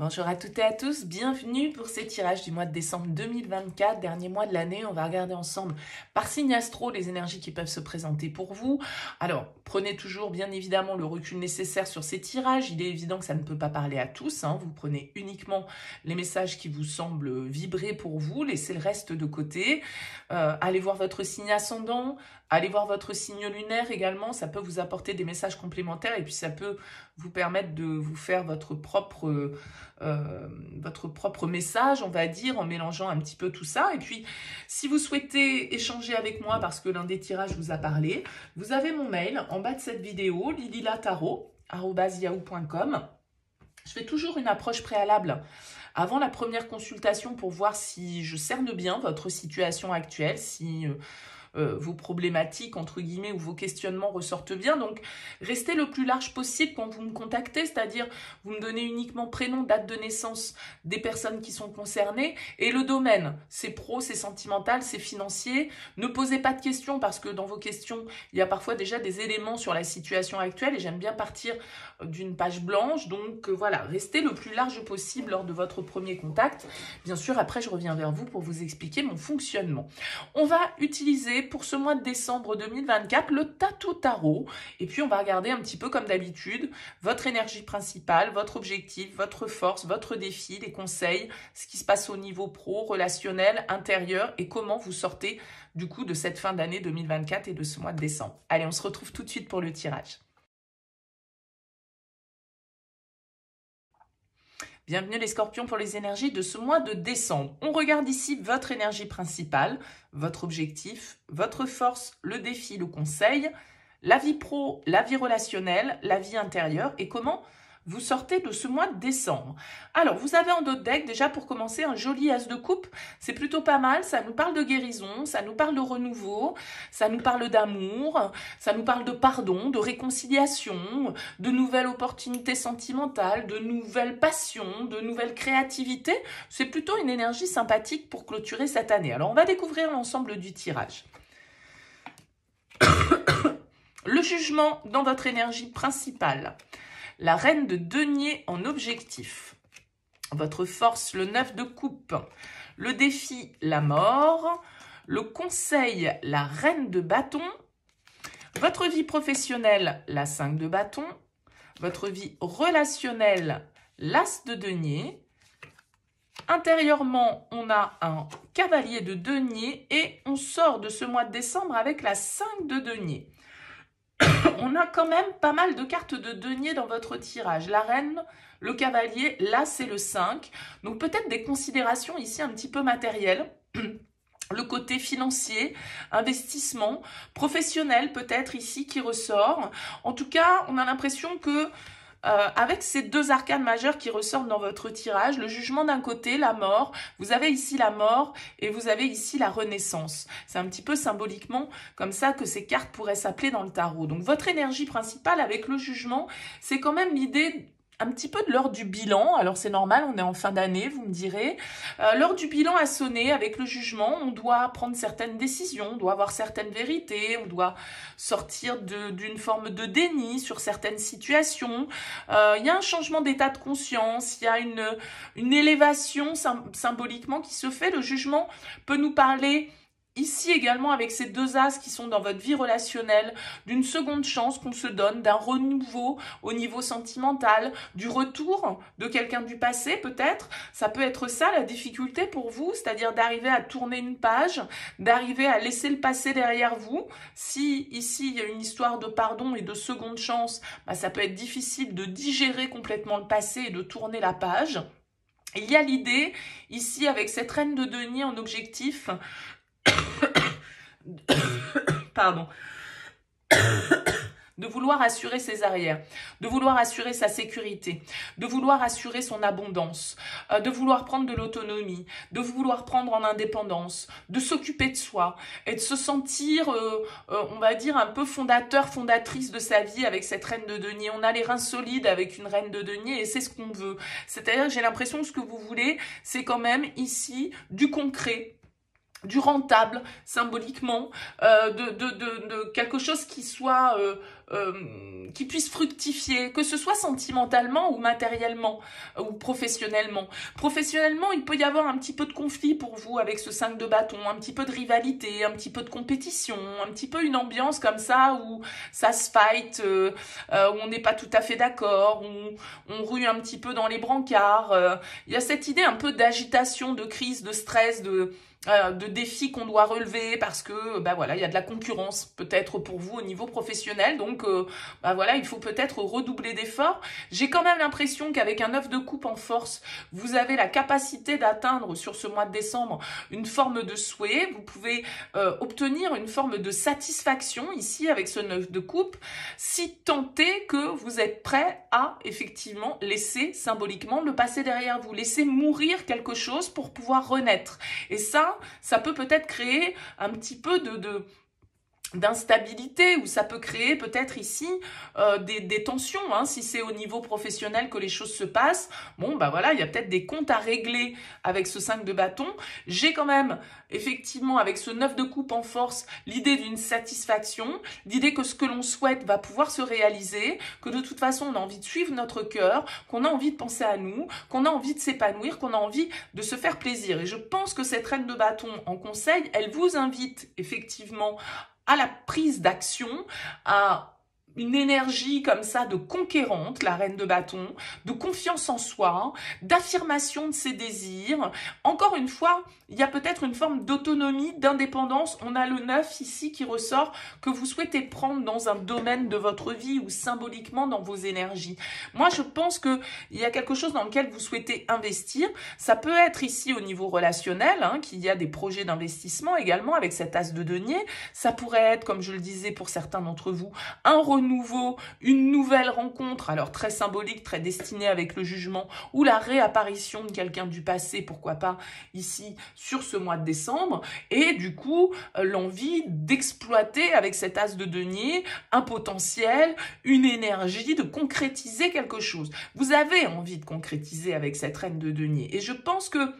Bonjour à toutes et à tous, bienvenue pour ces tirages du mois de décembre 2024, dernier mois de l'année. On va regarder ensemble par signe astro les énergies qui peuvent se présenter pour vous. Alors, prenez toujours bien évidemment le recul nécessaire sur ces tirages. Il est évident que ça ne peut pas parler à tous. Vous prenez uniquement les messages qui vous semblent vibrer pour vous, laissez le reste de côté. Allez voir votre signe ascendant, allez voir votre signe lunaire également. Ça peut vous apporter des messages complémentaires et puis ça peut vous permettre de vous faire votre propre message, on va dire, en mélangeant un petit peu tout ça. Et puis, si vous souhaitez échanger avec moi parce que l'un des tirages vous a parlé, vous avez mon mail en bas de cette vidéo, lililatarot@yahoo.com. Je fais toujours une approche préalable avant la première consultation pour voir si je cerne bien votre situation actuelle, si vos problématiques, entre guillemets, ou vos questionnements ressortent bien. Donc, restez le plus large possible quand vous me contactez, c'est-à-dire vous me donnez uniquement prénom, date de naissance des personnes qui sont concernées et le domaine. C'est pro, c'est sentimental, c'est financier. Ne posez pas de questions parce que dans vos questions, il y a parfois déjà des éléments sur la situation actuelle et j'aime bien partir d'une page blanche. Donc, voilà, restez le plus large possible lors de votre premier contact. Bien sûr, après, je reviens vers vous pour vous expliquer mon fonctionnement. On va utiliser pour ce mois de décembre 2024 le Tatou Tarot et puis on va regarder un petit peu comme d'habitude votre énergie principale, votre objectif, votre force, votre défi, les conseils, ce qui se passe au niveau pro, relationnel, intérieur et comment vous sortez du coup de cette fin d'année 2024 et de ce mois de décembre. Allez, on se retrouve tout de suite pour le tirage. Bienvenue les scorpions pour les énergies de ce mois de décembre. On regarde ici votre énergie principale, votre objectif, votre force, le défi, le conseil, la vie pro, la vie relationnelle, la vie intérieure et comment vous sortez de ce mois de décembre. Alors, vous avez en dos de deck, déjà pour commencer, un joli as de coupe. C'est plutôt pas mal, ça nous parle de guérison, ça nous parle de renouveau, ça nous parle d'amour, ça nous parle de pardon, de réconciliation, de nouvelles opportunités sentimentales, de nouvelles passions, de nouvelles créativités. C'est plutôt une énergie sympathique pour clôturer cette année. Alors, on va découvrir l'ensemble du tirage. Le jugement dans votre énergie principale. La reine de denier en objectif. Votre force, le 9 de coupe. Le défi, la mort. Le conseil, la reine de bâton. Votre vie professionnelle, la 5 de bâton. Votre vie relationnelle, l'as de denier. Intérieurement, on a un cavalier de denier et on sort de ce mois de décembre avec la 5 de denier. On a quand même pas mal de cartes de denier dans votre tirage. La reine, le cavalier, là c'est le 5. Donc peut-être des considérations ici un petit peu matérielles. Le côté financier, investissement, professionnel peut-être ici qui ressort. En tout cas, on a l'impression que avec ces deux arcanes majeures qui ressortent dans votre tirage, le jugement d'un côté, la mort, vous avez ici la mort et vous avez ici la renaissance. C'est un petit peu symboliquement comme ça que ces cartes pourraient s'appeler dans le tarot. Donc votre énergie principale avec le jugement, c'est quand même l'idée un petit peu de l'heure du bilan. Alors c'est normal, on est en fin d'année, vous me direz. L'heure du bilan a sonné avec le jugement. On doit prendre certaines décisions, on doit avoir certaines vérités, on doit sortir d'une forme de déni sur certaines situations. Il y a un changement d'état de conscience, il y a une élévation symboliquement qui se fait. Le jugement peut nous parler ici également avec ces deux as qui sont dans votre vie relationnelle, d'une seconde chance qu'on se donne, d'un renouveau au niveau sentimental, du retour de quelqu'un du passé peut-être. Ça peut être ça la difficulté pour vous, c'est-à-dire d'arriver à tourner une page, d'arriver à laisser le passé derrière vous. Si ici il y a une histoire de pardon et de seconde chance, ça peut être difficile de digérer complètement le passé et de tourner la page. Il y a l'idée ici avec cette reine de denier en objectif pardon, de vouloir assurer ses arrières, de vouloir assurer sa sécurité, de vouloir assurer son abondance, de vouloir prendre de l'autonomie, de vouloir prendre en indépendance, de s'occuper de soi et de se sentir, on va dire, un peu fondateur, fondatrice de sa vie avec cette reine de denier. On a les reins solides avec une reine de denier et c'est ce qu'on veut. C'est-à-dire que j'ai l'impression que ce que vous voulez, c'est quand même ici du concret. du rentable symboliquement, de quelque chose qui soit qui puisse fructifier, que ce soit sentimentalement ou matériellement ou professionnellement. Professionnellement, il peut y avoir un petit peu de conflit pour vous avec ce 5 de bâton, un petit peu de rivalité, un petit peu de compétition, un petit peu une ambiance comme ça où ça se fight, où on n'est pas tout à fait d'accord, où on rue un petit peu dans les brancards. Il y a cette idée un peu d'agitation, de crise, de stress, de défis qu'on doit relever parce que bah voilà, il y a de la concurrence peut-être pour vous au niveau professionnel, donc bah voilà, il faut peut-être redoubler d'efforts. J'ai quand même l'impression qu'avec un 9 de coupe en force, vous avez la capacité d'atteindre sur ce mois de décembre une forme de souhait, vous pouvez obtenir une forme de satisfaction ici avec ce 9 de coupe, si tant est que vous êtes prêt à effectivement laisser symboliquement le passé derrière vous, laisser mourir quelque chose pour pouvoir renaître. Et ça peut peut-être créer un petit peu d'instabilité, ou ça peut créer peut-être ici des tensions, hein, si c'est au niveau professionnel que les choses se passent. Bon, bah voilà, il y a peut-être des comptes à régler avec ce 5 de bâton. J'ai quand même, effectivement, avec ce 9 de coupe en force, l'idée d'une satisfaction, l'idée que ce que l'on souhaite va pouvoir se réaliser, que de toute façon, on a envie de suivre notre cœur, qu'on a envie de penser à nous, qu'on a envie de s'épanouir, qu'on a envie de se faire plaisir. Et je pense que cette reine de bâton en conseil, elle vous invite effectivement à la prise d'action, à une énergie comme ça de conquérante, la reine de bâton, de confiance en soi, d'affirmation de ses désirs. Encore une fois, il y a peut-être une forme d'autonomie, d'indépendance. On a le 9 ici qui ressort, que vous souhaitez prendre dans un domaine de votre vie ou symboliquement dans vos énergies. Moi, je pense qu'il y a quelque chose dans lequel vous souhaitez investir. Ça peut être ici au niveau relationnel, hein, qu'il y a des projets d'investissement également avec cet as de denier. Ça pourrait être, comme je le disais pour certains d'entre vous, un renouveau, une nouvelle rencontre, alors très symbolique, très destinée avec le jugement, ou la réapparition de quelqu'un du passé, pourquoi pas ici sur ce mois de décembre, et du coup l'envie d'exploiter avec cet as de denier un potentiel, une énergie, de concrétiser quelque chose. Vous avez envie de concrétiser avec cette reine de denier, et je pense que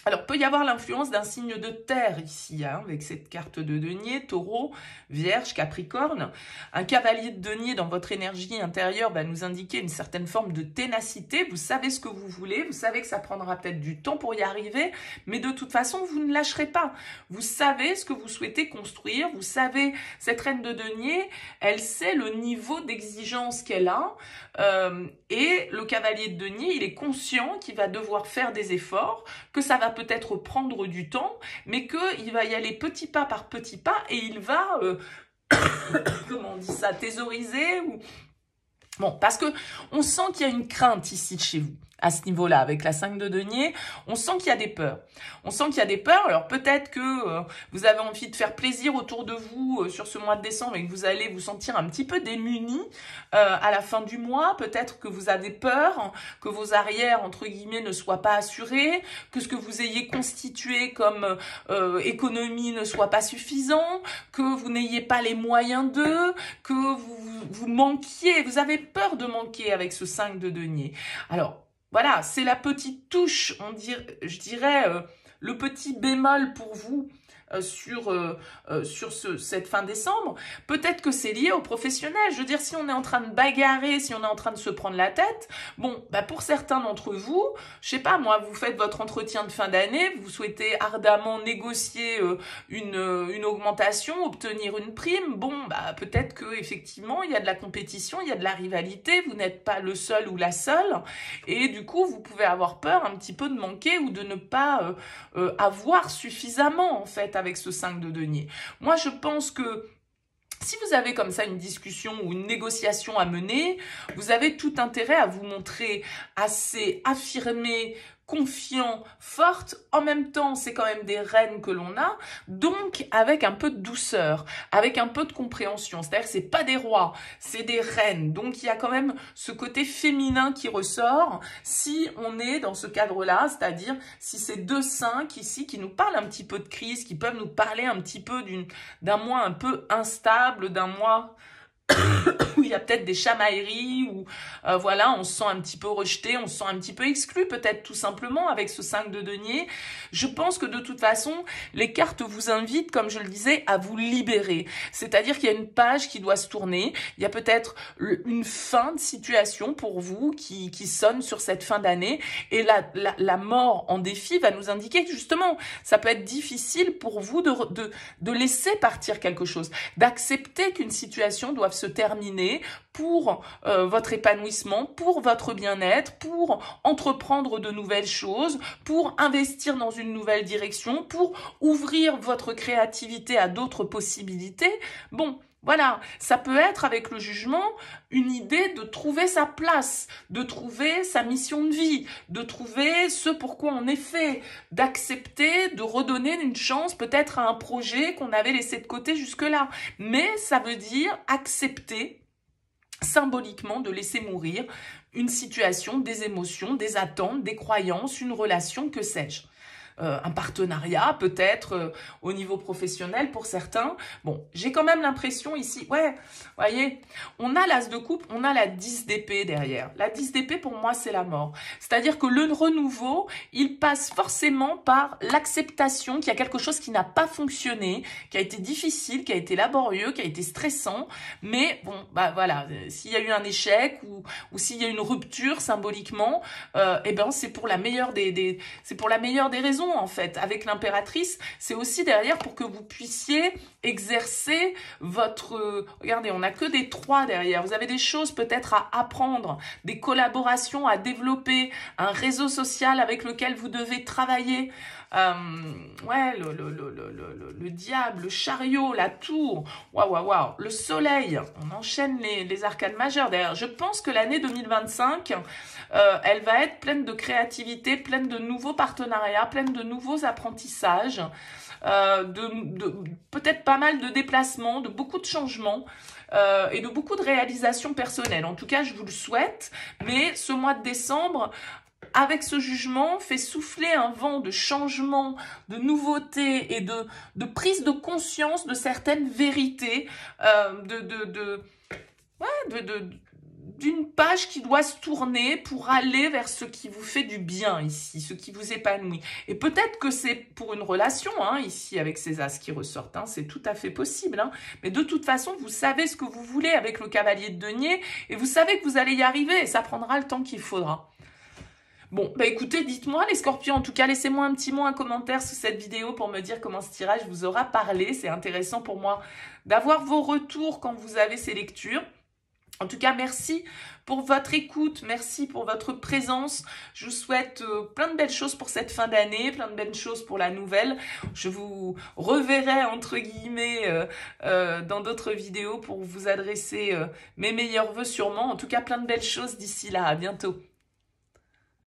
alors, peut y avoir l'influence d'un signe de terre ici, hein, avec cette carte de denier, taureau, vierge, capricorne. Un cavalier de denier dans votre énergie intérieure va nous indiquer une certaine forme de ténacité. Vous savez ce que vous voulez, vous savez que ça prendra peut-être du temps pour y arriver, mais de toute façon, vous ne lâcherez pas. Vous savez ce que vous souhaitez construire, vous savez, cette reine de denier, elle sait le niveau d'exigence qu'elle a, et le cavalier de denier, il est conscient qu'il va devoir faire des efforts, que ça va peut-être prendre du temps, mais qu'il va y aller petit pas par petit pas et il va, comment on dit ça, thésauriser ou... Bon, parce que on sent qu'il y a une crainte ici de chez vous. À ce niveau-là, avec la 5 de denier, on sent qu'il y a des peurs. On sent qu'il y a des peurs, alors peut-être que vous avez envie de faire plaisir autour de vous sur ce mois de décembre et que vous allez vous sentir un petit peu démunis à la fin du mois. Peut-être que vous avez peur que vos arrières, entre guillemets, ne soient pas assurées, que ce que vous ayez constitué comme économie ne soit pas suffisant, que vous n'ayez pas les moyens d'eux, que vous manquiez, vous avez peur de manquer avec ce 5 de denier. Alors, voilà, c'est la petite touche, je dirais, le petit bémol pour vous sur cette fin décembre. Peut-être que c'est lié aux professionnels. Je veux dire, si on est en train de bagarrer, si on est en train de se prendre la tête, bon, bah pour certains d'entre vous, je sais pas moi, vous faites votre entretien de fin d'année, vous souhaitez ardemment négocier une augmentation, obtenir une prime, bon, bah peut-être que effectivement il y a de la compétition, il y a de la rivalité, vous n'êtes pas le seul ou la seule, et du coup vous pouvez avoir peur un petit peu de manquer ou de ne pas avoir suffisamment en fait avec ce 5 de denier. Moi, je pense que si vous avez comme ça une discussion ou une négociation à mener, vous avez tout intérêt à vous montrer assez affirmé, confiant, forte. En même temps, c'est quand même des reines que l'on a, donc avec un peu de douceur, avec un peu de compréhension. C'est-à-dire que c'est pas des rois, c'est des reines. Donc il y a quand même ce côté féminin qui ressort si on est dans ce cadre-là, c'est-à-dire si c'est 2-5 ici qui nous parlent un petit peu de crise, qui peuvent nous parler un petit peu d'un mois un peu instable, d'un mois où il y a peut-être des chamailleries, où voilà, on se sent un petit peu rejeté, on se sent un petit peu exclu, peut-être tout simplement avec ce 5 de denier. Je pense que de toute façon, les cartes vous invitent, comme je le disais, à vous libérer. C'est-à-dire qu'il y a une page qui doit se tourner, il y a peut-être une fin de situation pour vous qui sonne sur cette fin d'année, et la mort en défi va nous indiquer que justement, ça peut être difficile pour vous de laisser partir quelque chose, d'accepter qu'une situation doive se terminer pour votre épanouissement, pour votre bien-être, pour entreprendre de nouvelles choses, pour investir dans une nouvelle direction, pour ouvrir votre créativité à d'autres possibilités. Bon, voilà, ça peut être avec le jugement une idée de trouver sa place, de trouver sa mission de vie, de trouver ce pourquoi on est fait, d'accepter de redonner une chance peut-être à un projet qu'on avait laissé de côté jusque-là. Mais ça veut dire accepter symboliquement de laisser mourir une situation, des émotions, des attentes, des croyances, une relation, que sais-je. Un partenariat peut-être au niveau professionnel pour certains. Bon, j'ai quand même l'impression ici, ouais, voyez, on a l'as de coupe, on a la 10 d'épée derrière. La 10 d'épée pour moi c'est la mort. C'est-à-dire que le renouveau, il passe forcément par l'acceptation qu'il y a quelque chose qui n'a pas fonctionné, qui a été difficile, qui a été laborieux, qui a été stressant, mais bon, bah voilà, s'il y a eu un échec ou s'il y a une rupture symboliquement, eh ben c'est pour la meilleure c'est pour la meilleure des raisons. En fait, avec l'impératrice, c'est aussi derrière pour que vous puissiez exercer votre... regardez, on n'a que des 3 derrière. Vous avez des choses peut-être à apprendre, des collaborations à développer, un réseau social avec lequel vous devez travailler. Ouais, le diable, le chariot, la tour, waouh, le soleil. On enchaîne les arcanes majeures derrière. Je pense que l'année 2025, elle va être pleine de créativité, pleine de nouveaux partenariats, pleine de nouveaux apprentissages, peut-être pas mal de déplacements, de beaucoup de changements et de beaucoup de réalisations personnelles. En tout cas, je vous le souhaite, mais ce mois de décembre, avec ce jugement, fait souffler un vent de changement, de nouveauté et de prise de conscience de certaines vérités, d'une page qui doit se tourner pour aller vers ce qui vous fait du bien ici, ce qui vous épanouit. Et peut-être que c'est pour une relation, hein, ici, avec ces as qui ressortent, hein, c'est tout à fait possible. Hein, mais de toute façon, vous savez ce que vous voulez avec le cavalier de denier et vous savez que vous allez y arriver et ça prendra le temps qu'il faudra. Bon, bah écoutez, dites-moi les scorpions, en tout cas, laissez-moi un petit mot, un commentaire sous cette vidéo pour me dire comment ce tirage vous aura parlé. C'est intéressant pour moi d'avoir vos retours quand vous avez ces lectures. En tout cas, merci pour votre écoute, merci pour votre présence. Je vous souhaite plein de belles choses pour cette fin d'année, plein de belles choses pour la nouvelle. Je vous reverrai, entre guillemets, dans d'autres vidéos pour vous adresser mes meilleurs vœux sûrement. En tout cas, plein de belles choses d'ici là. À bientôt.